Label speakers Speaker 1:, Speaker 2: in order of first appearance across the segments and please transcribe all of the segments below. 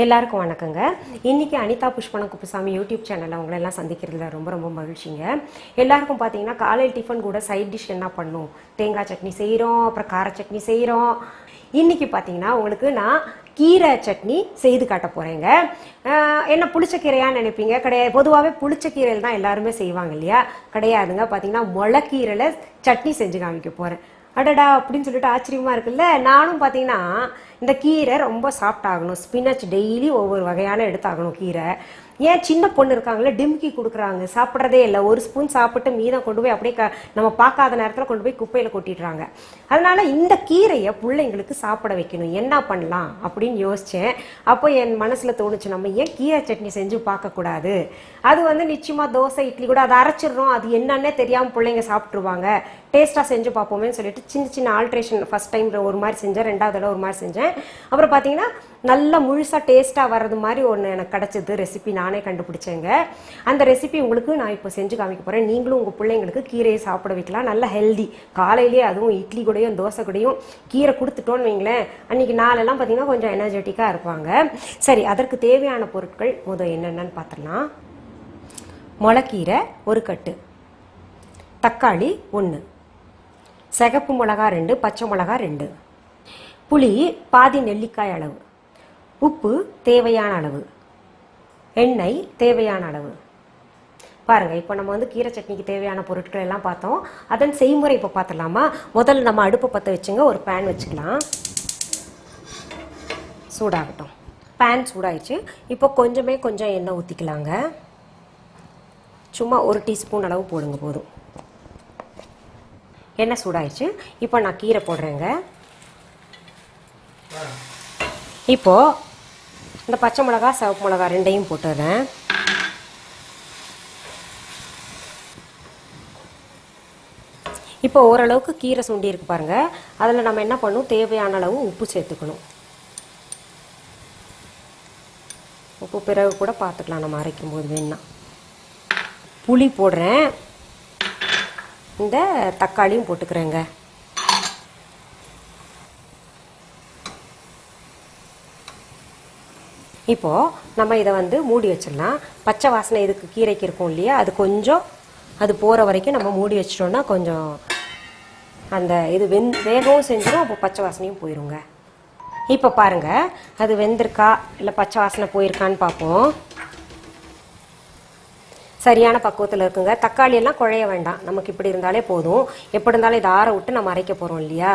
Speaker 1: எல்லாருக்கும் வணக்கங்க. இன்னைக்கு அனிதா குப்புசாமி யூடியூப் சேனலில் உங்களை எல்லாம் சந்திக்கிறதுல ரொம்ப ரொம்ப மகிழ்ச்சிங்க. எல்லாருக்கும் பார்த்தீங்கன்னா காலையில் டிஃபன் கூட சைட் டிஷ் என்ன பண்ணும்? தேங்காய் சட்னி செய்கிறோம், அப்புறம் கார சட்னி செய்கிறோம். இன்னைக்கு பார்த்தீங்கன்னா உங்களுக்கு நான் கீரை சட்னி செய்து காட்ட போகிறேங்க. என்ன புளிச்ச கீரையான்னு நினைப்பீங்க, கிடையாது. பொதுவாகவே புளிச்ச கீரையில் தான் எல்லாருமே செய்வாங்க இல்லையா? கிடையாதுங்க. பார்த்தீங்கன்னா முளைக்கீரையில் சட்னி செஞ்சு காமிக்க போகிறேன். அடடா அப்படின்னு சொல்லிட்டு ஆச்சரியமா இருக்குல்ல. நானும் பார்த்தீங்கன்னா இந்த கீரை ரொம்ப சாஃப்ட் ஆகணும், ஸ்பினச் டெய்லி ஒவ்வொரு வகையான எடுத்தாகணும் கீரை. ஏன் சின்ன பொண்ணு இருக்காங்களே டிம்கி கொடுக்குறாங்க, சாப்பிட்றதே இல்லை. ஒரு ஸ்பூன் சாப்பிட்டு மீதம் கொண்டு போய் அப்படியே நம்ம பார்க்காத நேரத்தில் கொண்டு போய் குப்பையில் கொட்டிடுறாங்க. அதனால இந்த கீரையை பிள்ளைங்களுக்கு சாப்பிட வைக்கணும், என்ன பண்ணலாம் அப்படின்னு யோசித்தேன். அப்போ என் மனசில் தோணுச்சு, நம்ம ஏன் கீரை சட்னி செஞ்சு பார்க்கக்கூடாது? அது நிச்சயமாக தோசை இட்லி கூட அதை அரைச்சிடுறோம், அது என்னன்னே தெரியாமல் பிள்ளைங்க சாப்பிட்ருவாங்க. டேஸ்ட்டாக செஞ்சு பார்ப்போமேன்னு சொல்லிட்டு சின்ன சின்ன ஆல்ட்ரேஷன் ஃபஸ்ட் டைம் ஒரு மாதிரி செஞ்சேன், ரெண்டாவது தடவை ஒரு மாதிரி செஞ்சேன். அப்புறம் பார்த்தீங்கன்னா நல்லா முழுசாக டேஸ்ட்டாக வர்றது மாதிரி ஒன்று எனக்கு கிடச்சிது. ரெசிபி நானே கண்டுபிடிச்சேங்க. அந்த ரெசிபி உங்களுக்கு நான் இப்போ செஞ்சு காமிக்க போகிறேன். நீங்களும் உங்கள் பிள்ளைங்களுக்கு கீரையை சாப்பிட வைக்கலாம், நல்ல ஹெல்தி. காலையிலேயே அதுவும் இட்லி கூடயும் தோசை கூடயும் கீரை கொடுத்துட்டோன்னு வைங்களேன், அன்றைக்கி நாளெல்லாம் பார்த்தீங்கன்னா கொஞ்சம் எனர்ஜெட்டிக்காக இருப்பாங்க. சரி, அதற்கு தேவையான பொருட்கள் முதல் என்னென்னு பார்த்துடலாம். முளைக்கீரை 1 கட்டு, தக்காளி 1, சிகப்பு மிளகா 2, பச்சை மிளகா 2, புளி பாதி நெல்லிக்காய் அளவு, உப்பு தேவையான அளவு, எண்ணெய் தேவையான அளவு. பாருங்கள், இப்போ நம்ம கீரை சட்னிக்கு தேவையான பொருட்கள் எல்லாம் பார்த்தோம். அதன் செய்முறை இப்போ பார்த்துடலாமா? முதல்ல நம்ம அடுப்பை பற்ற வச்சுங்க. ஒரு பேன் வச்சுக்கலாம், சூடாகட்டும். பேன் சூடாயிடுச்சு. இப்போ கொஞ்சம் எண்ணெய் ஊற்றிக்கலாங்க. சும்மா 1 டீஸ்பூன் அளவு போடுங்க, போதும். எண்ணெய் சூடாயிடுச்சு. இப்போ நான் கீரை போடுறேங்க. இப்போது இந்த பச்சை மிளகா சிவப்பு மிளகா 2ஐயும் போட்டுடுறேன். இப்போ ஓரளவுக்கு கீரை சுண்டி இருக்கு பாருங்கள். அதில் நம்ம என்ன பண்ணணும், தேவையான அளவு உப்பு சேர்த்துக்கணும். உப்பு பிறகு கூட பார்த்துக்கலாம் நம்ம அரைக்கும் போது வேணா. புளி போடுறேன், இந்த தக்காளியும் போட்டுக்கிறேங்க. இப்போது நம்ம இதை மூடி வச்சிடலாம். பச்சை வாசனை இதுக்கு கீரைக்கு இருக்கும் இல்லையா, அது கொஞ்சம் அது போகிற வரைக்கும் நம்ம மூடி வச்சிட்டோம்னா கொஞ்சம் அந்த இது வேகவும் செஞ்சிடும், அப்போ பச்சை வாசனையும் போயிடுங்க. இப்போ பாருங்கள், அது வெந்திருக்கா இல்லை பச்சை வாசனை போயிருக்கான்னு பார்ப்போம். சரியான பக்குவத்தில் இருக்குங்க. தக்காளி எல்லாம் குழைய வேண்டாம், நமக்கு இப்படி இருந்தாலே போதும். எப்படி இருந்தாலும் இதை ஆற விட்டு நம்ம அரைக்க போகிறோம் இல்லையா.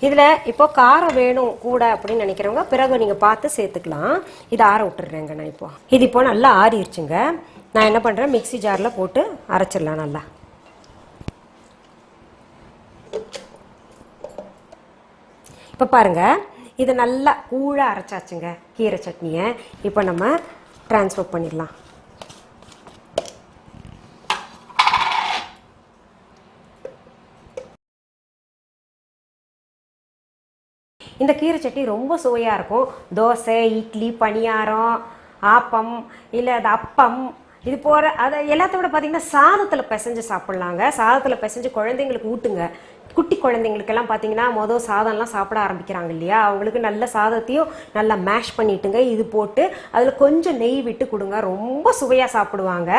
Speaker 1: இதில் இப்போ காரம் வேணும் கூட அப்படின்னு நினைக்கிறவங்க பிறகு நீங்கள் பார்த்து சேர்த்துக்கலாம். இதை ஆற விட்டுடுறேங்க நான். இது இப்போ நல்லா ஆறிடுச்சுங்க. நான் என்ன பண்ணுறேன், மிக்சி ஜாரில் போட்டு அரைச்சிடலாம் நல்லா. இப்போ பாருங்கள், இது நல்லா கூழாக அரைச்சாச்சுங்க கீரை சட்னியை. இப்போ நம்ம ட்ரான்ஸ்ஃபர் பண்ணிடலாம். இந்த கீரை சட்னி ரொம்ப சுவையாக இருக்கும். தோசை, இட்லி, பணியாரம், ஆப்பம், இல்லை அது அப்பம், இது போகிற அதை எல்லாத்தோட பார்த்தீங்கன்னா சாதத்தில் பிசைஞ்சு சாப்பிட்லாங்க. சாதத்தில் பிசைஞ்சு குழந்தைங்களுக்கு ஊட்டுங்க. குட்டி குழந்தைங்களுக்கெல்லாம் பார்த்தீங்கன்னா சாதம்லாம் சாப்பிட ஆரம்பிக்கிறாங்க இல்லையா, அவங்களுக்கு நல்ல சாதத்தையும் நல்லா மேஷ் பண்ணிட்டுங்க இது போட்டு அதில் கொஞ்சம் நெய் விட்டு கொடுங்க. ரொம்ப சுவையாக சாப்பிடுவாங்க,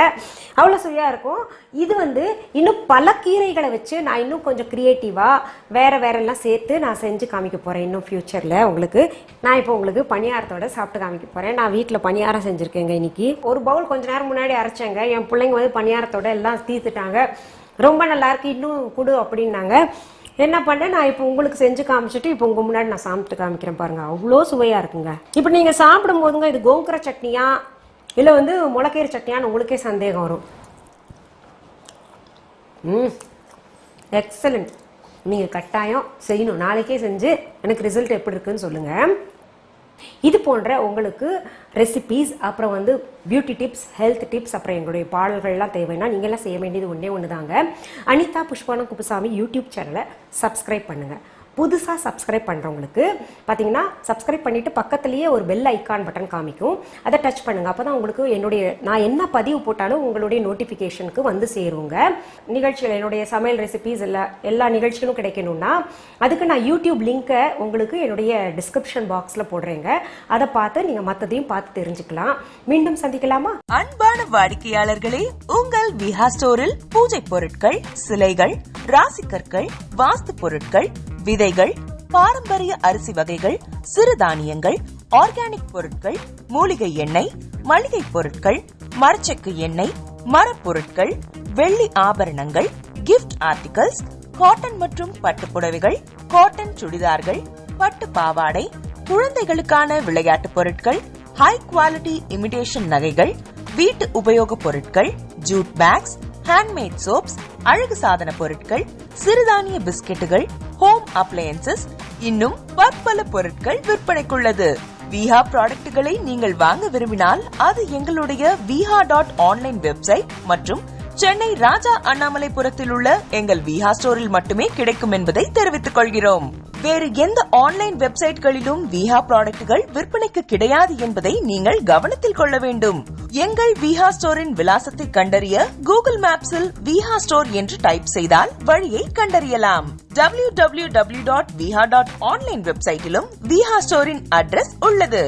Speaker 1: அவ்வளோ சுவையாக இருக்கும். இது இன்னும் பல கீரைகளை வச்சு நான் இன்னும் கொஞ்சம் க்ரியேட்டிவாக வேறெல்லாம் சேர்த்து நான் செஞ்சு காமிக்க போகிறேன் இன்னும் ஃப்யூச்சரில் உங்களுக்கு. நான் இப்போ உங்களுக்கு பணியாரத்தோட சாப்பிட்டு காமிக்க போகிறேன். நான் வீட்டில் பணியாரம் செஞ்சுருக்கேங்க இன்னைக்கு. ஒரு பவுல் கொஞ்சம் நேரம் முன்னாடி அரைச்சேங்க. என் பிள்ளைங்க பணியாரத்தோட எல்லாம் தீர்த்துட்டாங்க. ரொம்ப நல்லா இருக்கு, இன்னும் கொடு அப்படின்னாங்க. என்ன பண்ணேன், நான் இப்போ உங்களுக்கு செஞ்சு காமிச்சிட்டு இப்போ உங்கள் முன்னாடி நான் சாப்பிட்டு காமிக்கிறேன் பாருங்க. அவ்வளோ சுவையாக இருக்குங்க. இப்போ நீங்கள் சாப்பிடும் போதுங்க இது கோங்கரை சட்னியா இல்லை முளைக்கீரை சட்னியான்னு உங்களுக்கே சந்தேகம் வரும். எக்ஸலண்ட். நீங்கள் கட்டாயம் செய்யணும், நாளைக்கே செஞ்சு எனக்கு ரிசல்ட் எப்படி இருக்குன்னு சொல்லுங்கள். இது போன்ற உங்களுக்கு ரெசிபீஸ், அப்புறம் பியூட்டி டிப்ஸ், ஹெல்த் டிப்ஸ், அப்புறம் எங்களுடைய பாடல்கள்லாம் தேவைன்னா நீங்கள்லாம் செய்ய வேண்டியது ஒன்றே ஒன்று தாங்க. அனிதா குப்புசாமி யூடியூப் சேனலை சப்ஸ்கிரைப் பண்ணுங்கள். புதுசாக சப்ஸ்கிரைப் பண்ணுறவங்களுக்கு பார்த்தீங்கன்னா சப்ஸ்கிரைப் பண்ணிவிட்டு பக்கத்துலேயே ஒரு பெல் ஐக்கான் பட்டன் காமிக்கும், அதை டச் பண்ணுங்கள். அப்போ தான் உங்களுக்கு நான் என்ன பதிவு போட்டாலும் உங்களுடைய நோட்டிஃபிகேஷனுக்கு வந்து சேருங்க. நிகழ்ச்சிகள் என்னுடைய சமையல் ரெசிபிஸ் எல்லா நிகழ்ச்சிகளும் கிடைக்கணும்னா அதுக்கு நான் யூடியூப் லிங்கை உங்களுக்கு என்னுடைய டிஸ்கிரிப்ஷன் பாக்ஸில் போடுறேங்க. அதை பார்த்து நீங்கள் மற்றதையும் பார்த்து தெரிஞ்சுக்கலாம். மீண்டும் சந்திக்கலாமா?
Speaker 2: அன்பான வாடிக்கையாளர்களே, உங்கள் விஹா ஸ்டோரில் பூஜை பொருட்கள், சிலைகள், ராசிக்கற்கள், வாஸ்து பொருட்கள், விதைகள், பாரம்பரிய அரிசி வகைகள், சிறுதானியங்கள், ஆர்கானிக் பொருட்கள், மூலிகை எண்ணெய், மளிகை பொருட்கள், மரச்செக்கு எண்ணெய், மரப்பொருட்கள், வெள்ளி ஆபரணங்கள், கிஃப்ட் ஆர்டிகல்ஸ், காட்டன் மற்றும் பட்டு புடவைகள், காட்டன் சுடிதார்கள், பட்டு பாவாடை, குழந்தைகளுக்கான விளையாட்டு பொருட்கள், ஹை குவாலிட்டி இமிடேஷன் நகைகள், வீட்டு உபயோக பொருட்கள், ஜூட் பேக்ஸ், ஹேண்ட்மேட் சோப்ஸ், அழகு சாதன பொருட்கள், சிறுதானிய பிஸ்கெட்டுகள், ஹோம் அப்ளையன்சஸ், இன்னும் பற்பல பொருட்கள் விற்பனைக்குள்ளது. விஹா ப்ராடக்ட்களை நீங்கள் வாங்க விரும்பினால் அது எங்களுடைய viha.online வெப்சைட் மற்றும் சென்னை ராஜா அண்ணாமலைபுரத்தில் உள்ள எங்கள் விஹா ஸ்டோரில் மட்டுமே கிடைக்கும் என்பதை தெரிவித்துக் கொள்கிறோம். வேறு எந்த ஆன்லைன் வெப்சைட்களிலும் விஹா ப்ராடக்ட்கள் விற்பனைக்கு கிடையாது என்பதை நீங்கள் கவனத்தில் கொள்ள வேண்டும். எங்கள் விஹா ஸ்டோரின் விலாசத்தை கண்டறிய கூகுள் மேப்ஸில் விஹா ஸ்டோர் என்று டைப் செய்தால் வழியை கண்டறியலாம். www.viha.online வெப்சைட்டிலும் விஹா ஸ்டோரின் அட்ரஸ் உள்ளது.